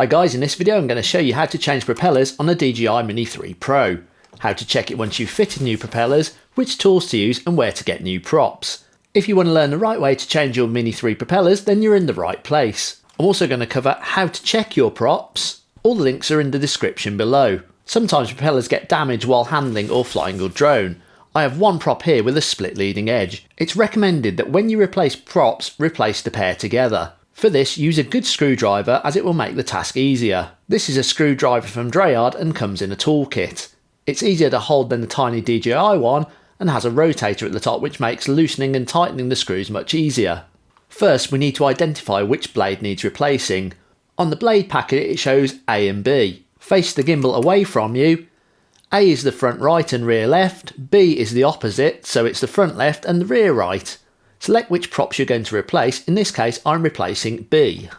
Hi guys, in this video I'm going to show you how to change propellers on a DJI Mini 3 Pro, how to check it once you've fitted new propellers, which tools to use and where to get new props. If you want to learn the right way to change your Mini 3 propellers, then you're in the right place. I'm also going to cover how to check your props. All the links are in the description below. Sometimes propellers get damaged while handling or flying your drone. I have one prop here with a split leading edge. It's recommended that when you replace props, replace the pair together. For this, use a good screwdriver as it will make the task easier. This is a screwdriver from Deyard and comes in a toolkit. It's easier to hold than the tiny DJI one and has a rotator at the top which makes loosening and tightening the screws much easier. First, we need to identify which blade needs replacing. On the blade packet it shows A and B. Face the gimbal away from you. A is the front right and rear left, B is the opposite, so it's the front left and the rear right. Select which props you're going to replace, in this case I'm replacing B.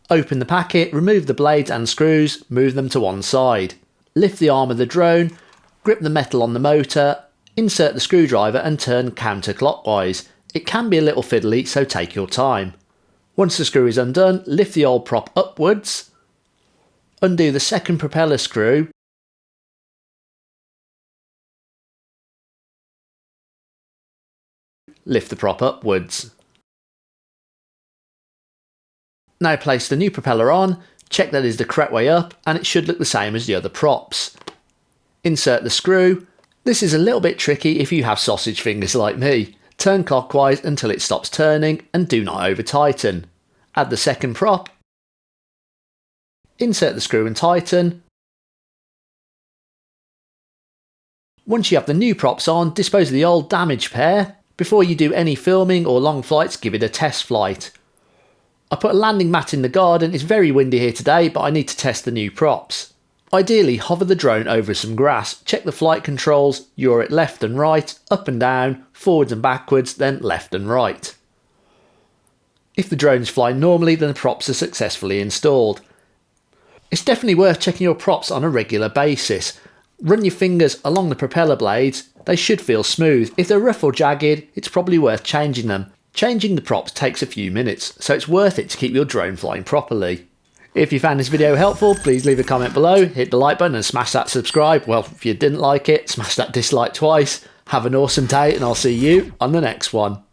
Open the packet, remove the blades and screws, move them to one side. Lift the arm of the drone, grip the metal on the motor, insert the screwdriver and turn counterclockwise. It can be a little fiddly, so take your time. Once the screw is undone, lift the old prop upwards, undo the second propeller screw, lift the prop upwards. Now place the new propeller on, check that is the correct way up and it should look the same as the other props. Insert the screw. This is a little bit tricky if you have sausage fingers like me. Turn clockwise until it stops turning and do not over tighten. Add the second prop. Insert the screw and tighten. Once you have the new props on, dispose of the old damaged pair. Before you do any filming or long flights, give it a test flight. I put a landing mat in the garden. It's very windy here today, but I need to test the new props. Ideally, hover the drone over some grass, check the flight controls, yaw it left and right, up and down, forwards and backwards, then left and right. If the drone is flying normally, then the props are successfully installed. It's definitely worth checking your props on a regular basis. Run your fingers along the propeller blades, they should feel smooth. If they're rough or jagged, it's probably worth changing them. Changing the props takes a few minutes, so it's worth it to keep your drone flying properly. If you found this video helpful, please leave a comment below, hit the like button and smash that subscribe. Well, if you didn't like it, smash that dislike twice. Have an awesome day and I'll see you on the next one.